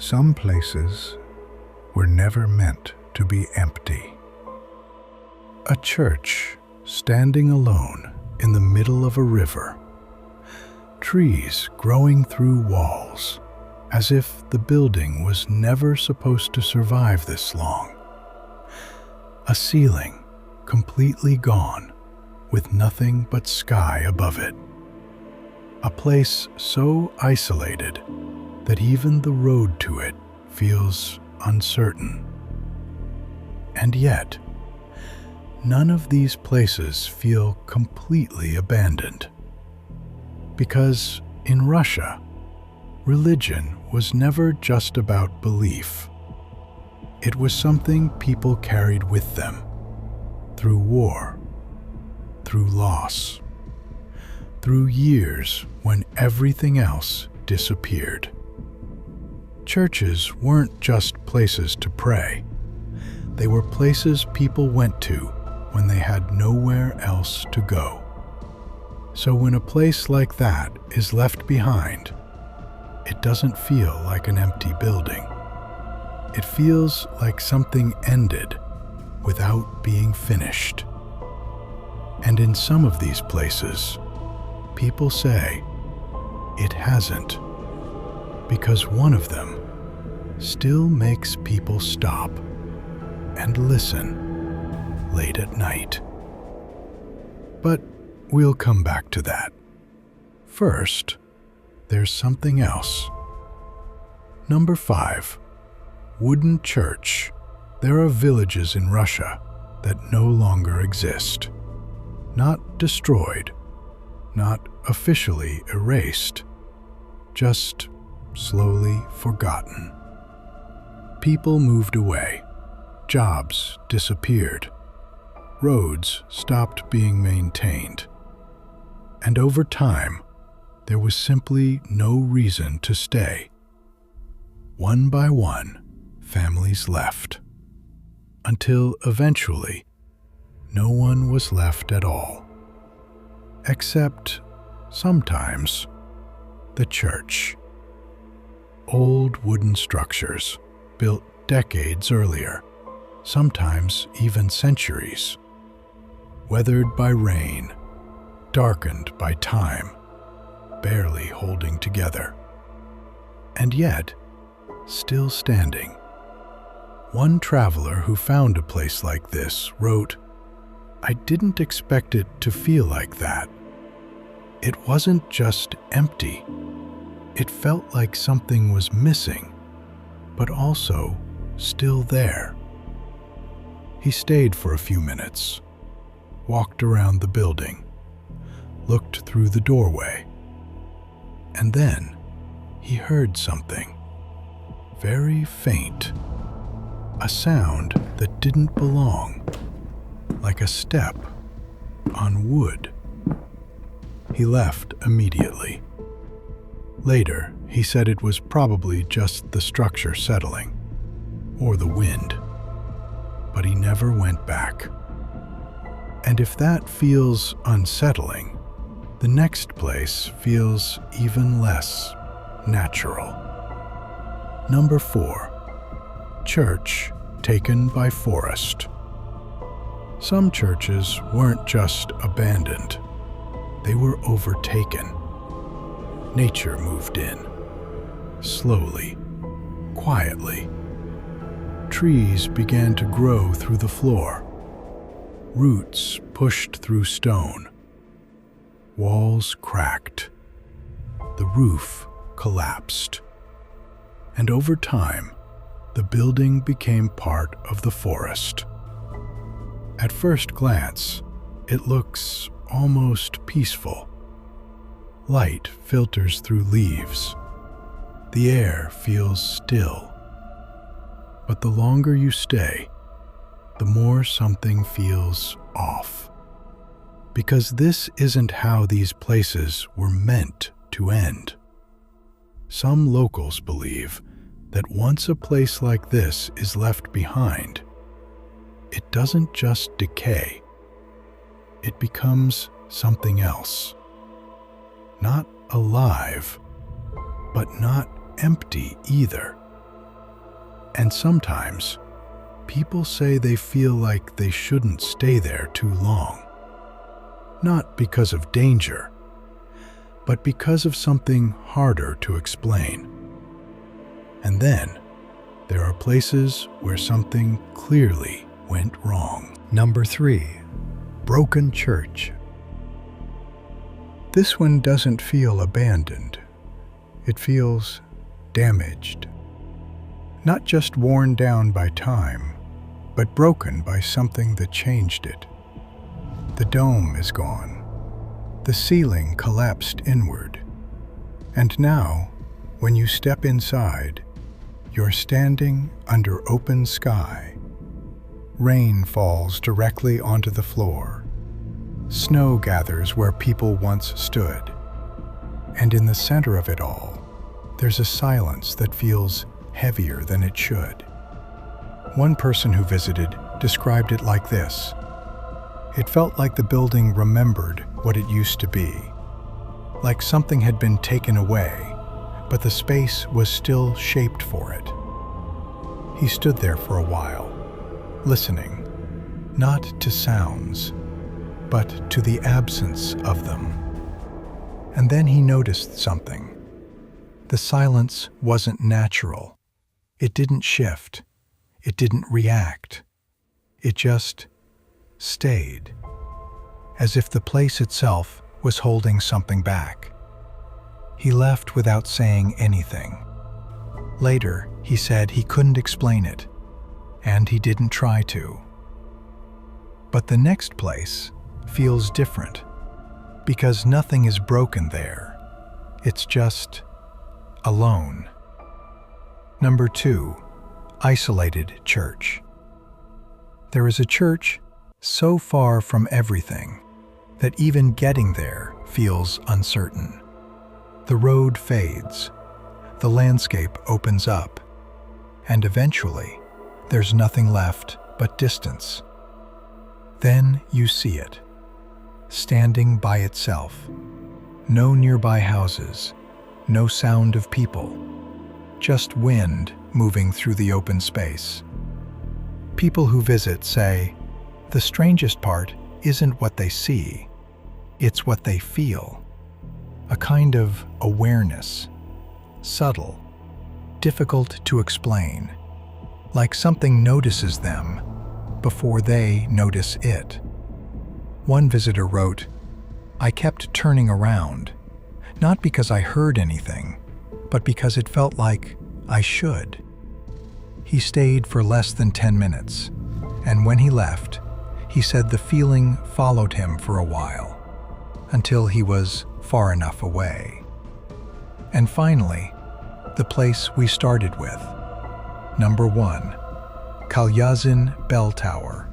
Some places were never meant to be empty. A church standing alone in the middle of a river, trees growing through walls, as if the building was never supposed to survive this long. A ceiling completely gone, with nothing but sky above it. A place so isolated that even the road to it feels uncertain. And yet, none of these places feel completely abandoned. Because in Russia, religion was never just about belief. It was something people carried with them, through war, through loss, through years when everything else disappeared. Churches weren't just places to pray. They were places people went to when they had nowhere else to go. So when a place like that is left behind, it doesn't feel like an empty building. It feels like something ended without being finished. And in some of these places, people say it hasn't, because one of them still makes people stop and listen late at night. But we'll come back to that. First, there's something else. Number 5, wooden church. There are villages in Russia that no longer exist. Not destroyed, not officially erased, just slowly forgotten. People moved away, jobs disappeared, roads stopped being maintained, and over time, there was simply no reason to stay. One by one, families left, until eventually, no one was left at all. Except, sometimes, the church. Old wooden structures, built decades earlier, sometimes even centuries, weathered by rain, darkened by time, barely holding together, and yet still standing. One traveler who found a place like this wrote, "I didn't expect it to feel like that. It wasn't just empty. It felt like something was missing, but also still there." He stayed for a few minutes, walked around the building, looked through the doorway, and then he heard something, very faint, a sound that didn't belong, like a step on wood. He left immediately. Later, he said it was probably just the structure settling, or the wind, but he never went back. And if that feels unsettling, the next place feels even less natural. Number 4, church taken by forest. Some churches weren't just abandoned, they were overtaken. Nature moved in, slowly, quietly. Trees began to grow through the floor. Roots pushed through stone. Walls cracked. The roof collapsed. And over time, the building became part of the forest. At first glance, it looks almost peaceful. Light filters through leaves. The air feels still. But the longer you stay, the more something feels off. Because this isn't how these places were meant to end. Some locals believe that once a place like this is left behind, it doesn't just decay. It becomes something else. Not alive, but not empty either. And sometimes, people say they feel like they shouldn't stay there too long. Not because of danger, but because of something harder to explain. And then, there are places where something clearly went wrong. Number 3. Broken church. This one doesn't feel abandoned. It feels damaged. Not just worn down by time, but broken by something that changed it. The dome is gone. The ceiling collapsed inward. And now, when you step inside, you're standing under open sky. Rain falls directly onto the floor. Snow gathers where people once stood. And in the center of it all, there's a silence that feels heavier than it should. One person who visited described it like this. It felt like the building remembered what it used to be, like something had been taken away, but the space was still shaped for it. He stood there for a while, listening, not to sounds, but to the absence of them. And then he noticed something. The silence wasn't natural. It didn't shift. It didn't react. It just stayed, as if the place itself was holding something back. He left without saying anything. Later, he said he couldn't explain it, and he didn't try to. But the next place feels different, because nothing is broken there. It's just alone. Number 2, isolated church. There is a church so far from everything that even getting there feels uncertain. The road fades, the landscape opens up, and eventually there's nothing left but distance. Then you see it, standing by itself. No nearby houses, no sound of people, just wind moving through the open space. People who visit say, the strangest part isn't what they see, it's what they feel. A kind of awareness, subtle, difficult to explain, like something notices them before they notice it. One visitor wrote, "I kept turning around, not because I heard anything, but because it felt like I should." He stayed for less than 10 minutes, and when he left, he said the feeling followed him for a while, until he was far enough away. And finally, the place we started with. Number 1, Kalyazin Bell Tower.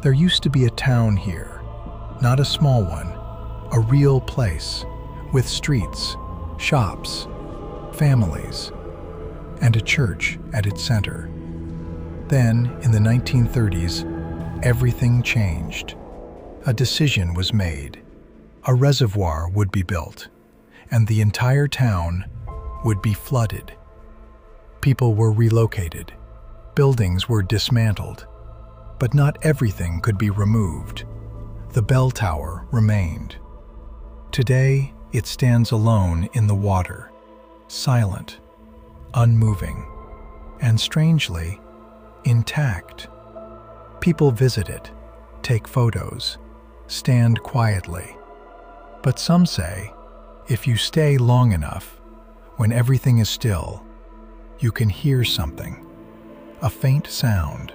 There used to be a town here, not a small one, a real place, with streets, shops, families, and a church at its center. Then, in the 1930s, everything changed. A decision was made. A reservoir would be built, and the entire town would be flooded. People were relocated. Buildings were dismantled. But not everything could be removed. The bell tower remained. Today, it stands alone in the water, silent, unmoving, and strangely, intact. People visit it, take photos, stand quietly. But some say, if you stay long enough, when everything is still, you can hear something, a faint sound,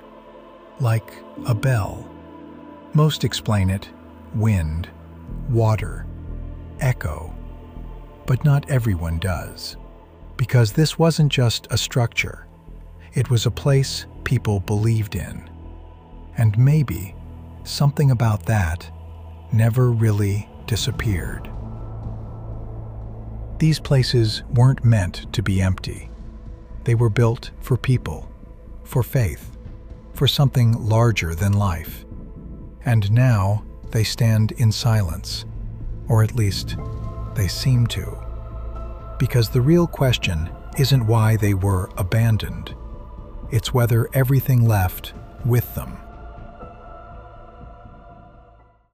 like a bell. Most explain it, wind, water, echo. But not everyone does, because this wasn't just a structure. It was a place people believed in. And maybe something about that never really disappeared. These places weren't meant to be empty. They were built for people, for faith, for something larger than life. And now they stand in silence, or at least they seem to. Because the real question isn't why they were abandoned. It's whether everything left with them